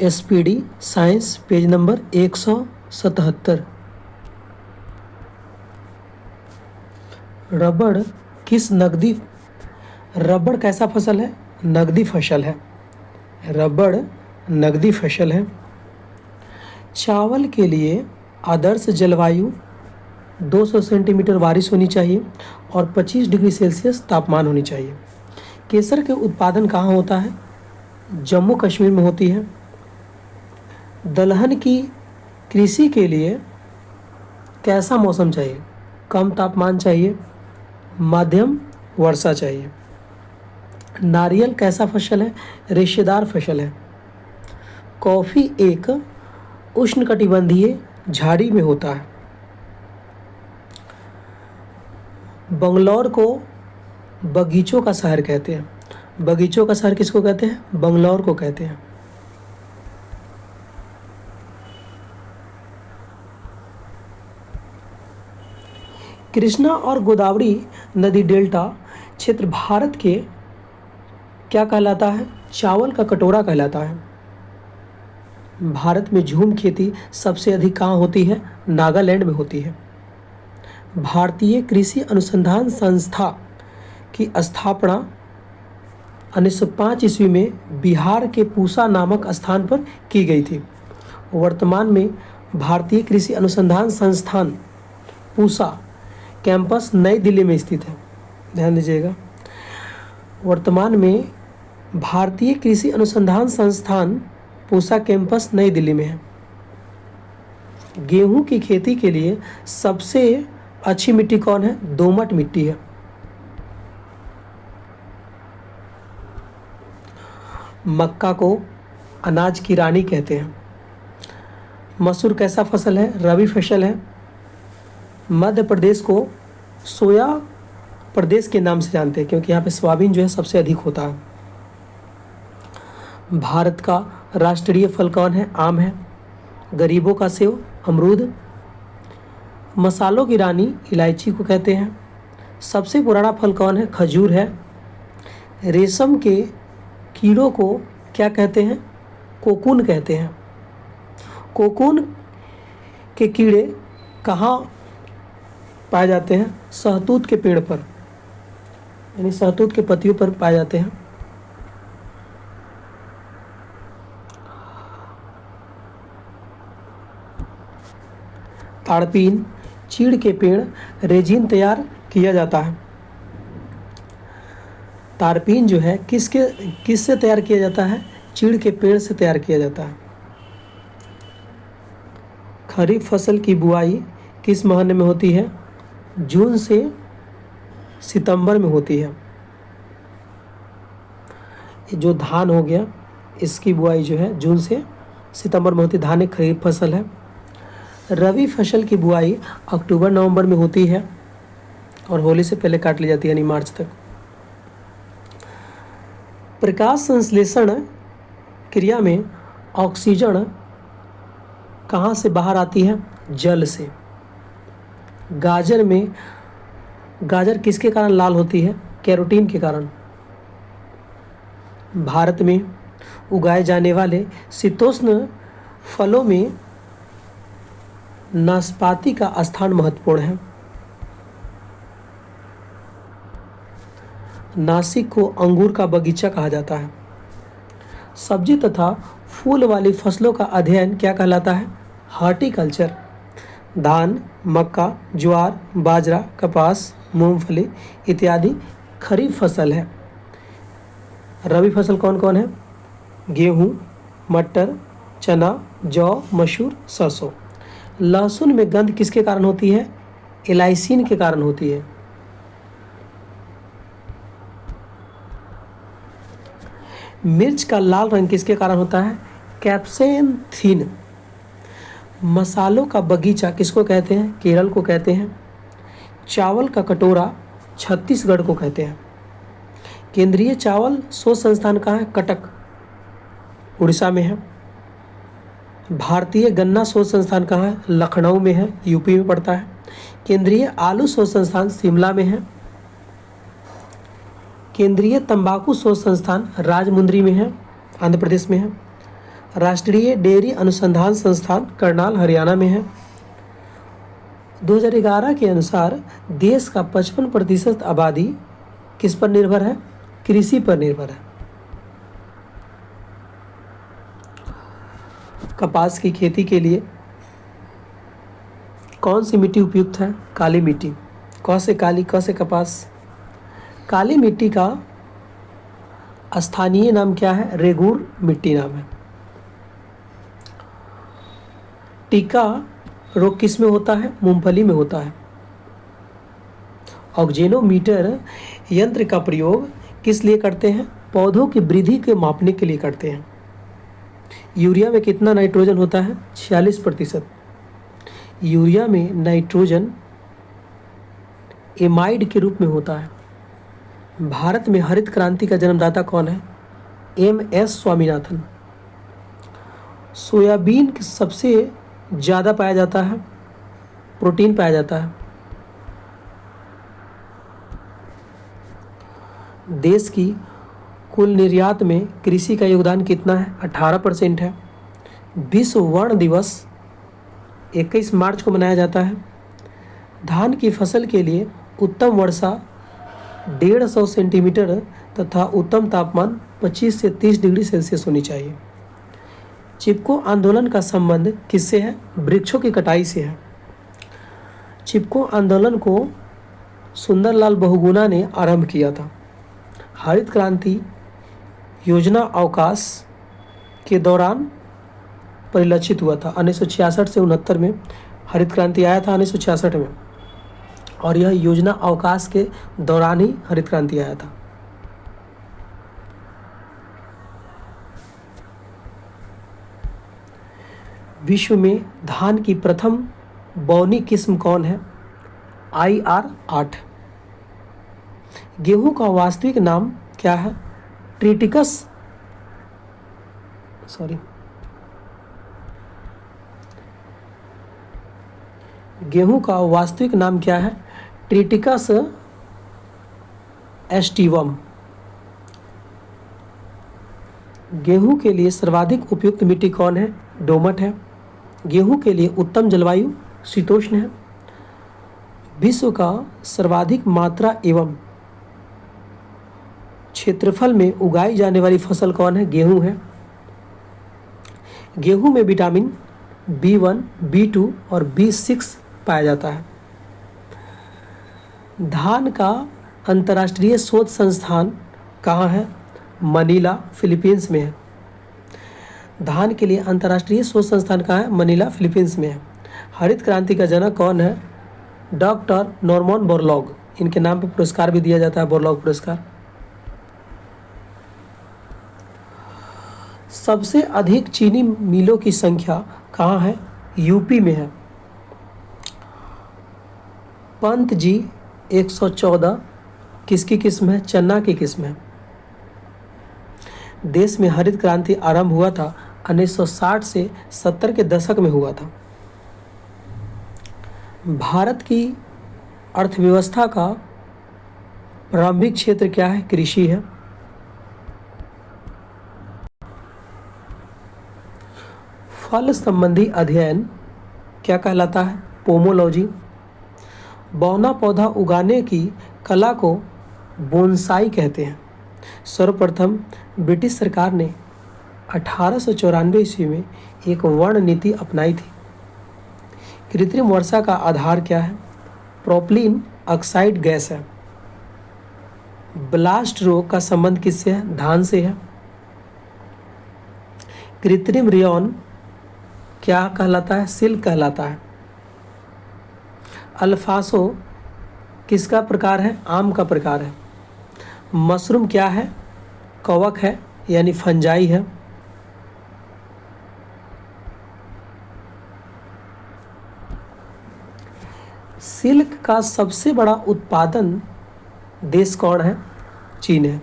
SPD science page number 177। रबड़ कैसा फसल है? नगदी फसल है। रबड़ नगदी फसल है। चावल के लिए आदर्श जलवायु 200 सेंटीमीटर बारिश होनी चाहिए और 25 डिग्री सेल्सियस तापमान होनी चाहिए। केसर के उत्पादन कहाँ होता है? जम्मू कश्मीर में होती है। दलहन की कृषि के लिए कैसा मौसम चाहिए? कम तापमान चाहिए, मध्यम वर्षा चाहिए। नारियल कैसा फसल है? रेशेदार फसल है। कॉफ़ी एक उष्णकटिबंधीय झाड़ी में होता है। बंगलौर को बगीचों का शहर कहते हैं। बगीचों का शहर किसको कहते हैं? बंगलौर को कहते हैं। कृष्णा और गोदावरी नदी डेल्टा क्षेत्र भारत के क्या कहलाता है? चावल का कटोरा कहलाता है। भारत में झूम खेती सबसे अधिक कहाँ होती है? नागालैंड में होती है। भारतीय कृषि अनुसंधान संस्था की स्थापना 1905 ईस्वी में बिहार के पूसा नामक स्थान पर की गई थी। वर्तमान में भारतीय कृषि अनुसंधान संस्थान पूसा कैंपस नई दिल्ली में स्थित है। ध्यान दीजिएगा, वर्तमान में भारतीय कृषि अनुसंधान संस्थान पूसा कैंपस नई दिल्ली में है। गेहूं की खेती के लिए सबसे अच्छी मिट्टी कौन है? दोमट मिट्टी है। मक्का को अनाज की रानी कहते हैं। मसूर कैसा फसल है? रबी फसल है। मध्य प्रदेश को सोया प्रदेश के नाम से जानते हैं क्योंकि यहाँ पे सोयाबीन जो है सबसे अधिक होता है। भारत का राष्ट्रीय फल कौन है? आम है। गरीबों का सेव अमरूद। मसालों की रानी इलायची को कहते हैं। सबसे पुराना फल कौन है? खजूर है। रेशम के कीड़ों को क्या कहते हैं? कोकून कहते हैं। कोकून के कीड़े कहाँ पाए जाते हैं? शहतूत के पेड़ पर, यानी शहतूत के पत्तियों पर पाए जाते हैं। ताड़पीन चीड़ के पेड़ रेजिन तैयार किया जाता है। तारपीन जो है किससे तैयार किया जाता है? चीड़ के पेड़ से तैयार किया जाता है। खरीफ फसल की बुआई किस महीने में होती है? जून से सितंबर में होती है। जो धान हो गया इसकी बुआई जो है जून से सितंबर में होती है। धान एक खरीफ फसल है। रबी फसल की बुआई अक्टूबर नवंबर में होती है और होली से पहले काट ली जाती है, यानी मार्च तक। प्रकाश संश्लेषण क्रिया में ऑक्सीजन कहाँ से बाहर आती है? जल से। गाजर किसके कारण लाल होती है? कैरोटीन के कारण। भारत में उगाए जाने वाले शीतोष्ण फलों में नाशपाती का स्थान महत्वपूर्ण है। नासिक को अंगूर का बगीचा कहा जाता है। सब्जी तथा फूल वाली फसलों का अध्ययन क्या कहलाता है? हॉर्टिकल्चर। धान, मक्का, ज्वार, बाजरा, कपास, मूंगफली इत्यादि खरीफ फसल है। रबी फसल कौन कौन है? गेहूँ, मटर, चना, जौ, मसूर, सरसों। लहसुन में गंध किसके कारण होती है? एलाइसिन के कारण होती है। मिर्च का लाल रंग किसके कारण होता है? कैप्सेंथीन। मसालों का बगीचा किसको कहते हैं? केरल को कहते हैं। चावल का कटोरा छत्तीसगढ़ को कहते हैं। केंद्रीय चावल शोध संस्थान कहाँ है? कटक, उड़ीसा में है। भारतीय गन्ना शोध संस्थान कहाँ है? लखनऊ में है, यूपी में पड़ता है। केंद्रीय आलू शोध संस्थान शिमला में है। केंद्रीय तंबाकू शोध संस्थान राजमुंद्री में है, आंध्र प्रदेश में है। राष्ट्रीय डेयरी अनुसंधान संस्थान करनाल हरियाणा में है। 2011 के अनुसार देश का 55% आबादी किस पर निर्भर है? कृषि पर निर्भर है। कपास की खेती के लिए कौन सी मिट्टी उपयुक्त है? काली मिट्टी। क से काली, क से कपास। काली मिट्टी का स्थानीय नाम क्या है? रेगूर मिट्टी नाम है। टीका रोग किस में होता है? मूंगफली में होता है। ऑक्जेनोमीटर यंत्र का प्रयोग किस लिए करते हैं? पौधों की वृद्धि के मापने के लिए करते हैं। यूरिया में कितना नाइट्रोजन होता है? 46%। यूरिया में नाइट्रोजन एमाइड के रूप में होता है। भारत में हरित क्रांति का जन्मदाता कौन है? MS स्वामीनाथन। सोयाबीन सबसे ज़्यादा पाया जाता है, प्रोटीन पाया जाता है। देश की कुल निर्यात में कृषि का योगदान कितना है? 18% है। विश्व वर्ण दिवस 21 मार्च को मनाया जाता है। धान की फसल के लिए उत्तम वर्षा 150 सेंटीमीटर तथा उत्तम तापमान 25 से 30 डिग्री सेल्सियस होनी चाहिए। चिपको आंदोलन का संबंध किससे है? वृक्षों की कटाई से है। चिपको आंदोलन को सुंदरलाल बहुगुणा ने आरंभ किया था। हरित क्रांति योजना अवकाश के दौरान परिलक्षित हुआ था। 1966 से 69 में हरित क्रांति आया था, 1966 में, और यह योजना अवकाश के दौरान ही हरित क्रांति आया था। विश्व में धान की प्रथम बौनी किस्म कौन है? IR8। गेहूं का वास्तविक नाम क्या है? ट्रिटिकस गेहूं का वास्तविक नाम क्या है? ट्रिटिकस एस्टिवम। गेहूं के लिए सर्वाधिक उपयुक्त मिट्टी कौन है? दोमट है। गेहूं के लिए उत्तम जलवायु शीतोष्ण है। विश्व का सर्वाधिक मात्रा एवं क्षेत्रफल में उगाई जाने वाली फसल कौन है? गेहूं है। गेहूं में विटामिन B1, B2 और B6 पाया जाता है। धान का अंतर्राष्ट्रीय शोध संस्थान कहाँ है? मनीला, फिलीपींस में है। धान के लिए अंतर्राष्ट्रीय शोध संस्थान कहाँ है? मनीला, फिलीपींस में है। हरित क्रांति का जनक कौन है? Doctor Norman Borlaug. इनके नाम पर पुरस्कार भी दिया जाता है, बोरलॉग पुरस्कार। सबसे अधिक चीनी मिलों की संख्या कहाँ है? यूपी में है। पंत जी 114 किसकी किस्म है? चन्ना की किस्म है। देश में हरित क्रांति आरंभ हुआ था 1960 से 70 के दशक में हुआ था। भारत की अर्थव्यवस्था का प्रारंभिक क्षेत्र क्या है? कृषि है। फल संबंधी अध्ययन क्या कहलाता है? पोमोलॉजी। बौना पौधा उगाने की कला को बोनसाई कहते हैं। सर्वप्रथम ब्रिटिश सरकार ने 1894 ईस्वी में एक वर्ण नीति अपनाई थी। कृत्रिम वर्षा का आधार क्या है? प्रोपलीन ऑक्साइड गैस है। ब्लास्ट रोग का संबंध किससे है? धान से है। कृत्रिम रेयॉन क्या कहलाता है? सिल्क कहलाता है। अल्फासो किसका प्रकार है? आम का प्रकार है। मशरूम क्या है? कवक है, यानी फंजाई है। सिल्क का सबसे बड़ा उत्पादन देश कौन है? चीन है।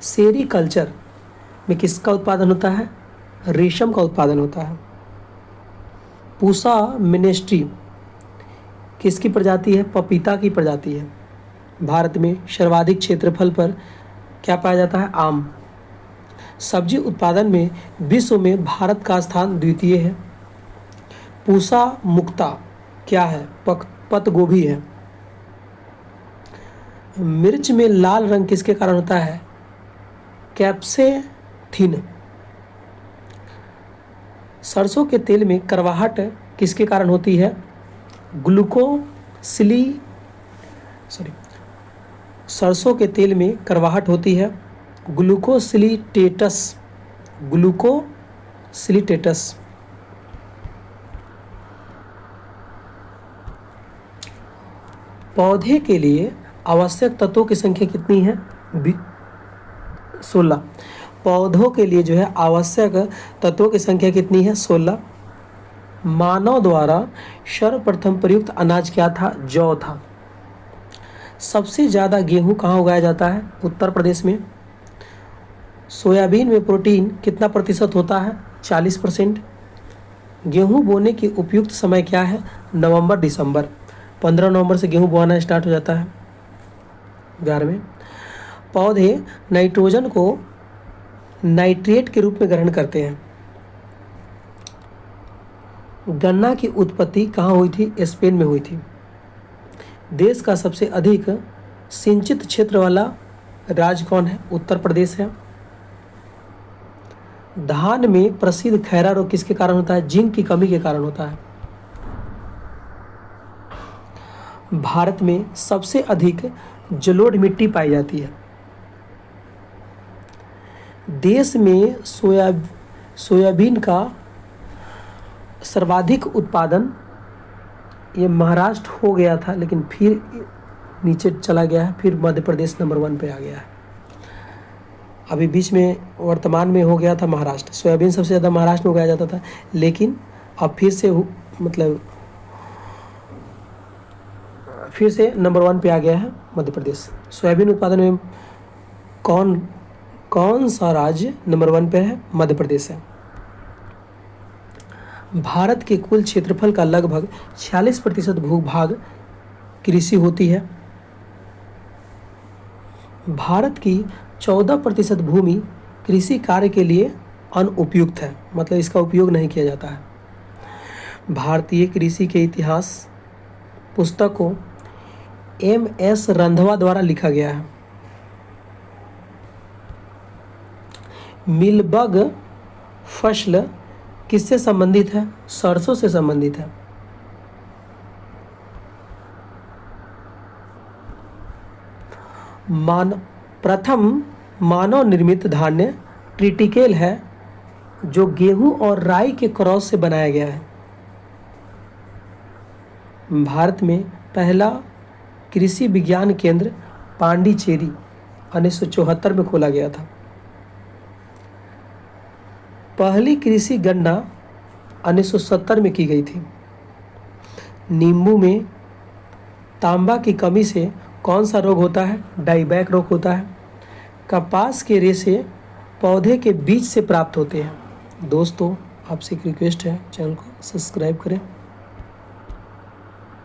सेरीकल्चर में किसका उत्पादन होता है? रेशम का उत्पादन होता है। पूसा मिनेस्ट्री किसकी प्रजाति है? पपीता की प्रजाति है। भारत में सर्वाधिक क्षेत्रफल पर क्या पाया जाता है? आम। सब्जी उत्पादन में विश्व में भारत का स्थान द्वितीय है। पूसा मुक्ता क्या है? पत्ता गोभी है। मिर्च में लाल रंग किसके कारण होता है? कैप्सेथिन। सरसों के तेल में करवाहट किसके कारण होती है? सरसों के तेल में करवाहट होती है ग्लूकोसिलिटेटस। पौधे के लिए आवश्यक तत्वों की संख्या कितनी है? 16। पौधों के लिए जो है आवश्यक तत्वों की संख्या कितनी है? 16। मानव द्वारा सर्वप्रथम प्रयुक्त अनाज क्या था? जौ था। सबसे ज़्यादा गेहूं कहाँ उगाया जाता है? उत्तर प्रदेश में। सोयाबीन में प्रोटीन कितना प्रतिशत होता है? 40%। गेहूं बोने की उपयुक्त समय क्या है? नवंबर दिसंबर। 15 नवंबर से गेहूं बोना स्टार्ट हो जाता है बिहार में। पौधे नाइट्रोजन को नाइट्रेट के रूप में ग्रहण करते हैं। गन्ना की उत्पत्ति कहाँ हुई थी? स्पेन में हुई थी। देश का सबसे अधिक सिंचित क्षेत्र वाला राज्य कौन है? उत्तर प्रदेश है। धान में प्रसिद्ध खैरा रोग किसके कारण होता है? जिंक की कमी के कारण होता है। भारत में सबसे अधिक जलोढ़ मिट्टी पाई जाती है। देश में सोयाबीन का सर्वाधिक उत्पादन ये महाराष्ट्र हो गया था, लेकिन फिर नीचे चला गया है, फिर मध्य प्रदेश नंबर 1 पे आ गया है। अभी बीच में वर्तमान में हो गया था महाराष्ट्र। सोयाबीन सबसे ज़्यादा महाराष्ट्र में उगाया जाता था, लेकिन अब फिर से नंबर 1 पे आ गया है मध्य प्रदेश। सोयाबीन उत्पादन में कौन सा राज्य नंबर 1 पे है? मध्य प्रदेश है। भारत के कुल क्षेत्रफल का लगभग 46% भूभाग कृषि होती है। भारत की 14% भूमि कृषि कार्य के लिए अनुपयुक्त है, मतलब इसका उपयोग नहीं किया जाता है। भारतीय कृषि के इतिहास पुस्तक को MS रंधवा द्वारा लिखा गया है। मिलबग फसल किससे संबंधित है? सरसों से संबंधित है। प्रथम मानव निर्मित धान्य ट्रिटिकेल है, जो गेहूं और राई के क्रॉस से बनाया गया है। भारत में पहला कृषि विज्ञान केंद्र पांडिचेरी 1974 में खोला गया था। पहली कृषि गणना 1970 में की गई थी। नींबू में तांबा की कमी से कौन सा रोग होता है? डाईबैक रोग होता है। कपास के रेशे पौधे के बीज से प्राप्त होते हैं। दोस्तों, आपसे एक रिक्वेस्ट है, चैनल को सब्सक्राइब करें।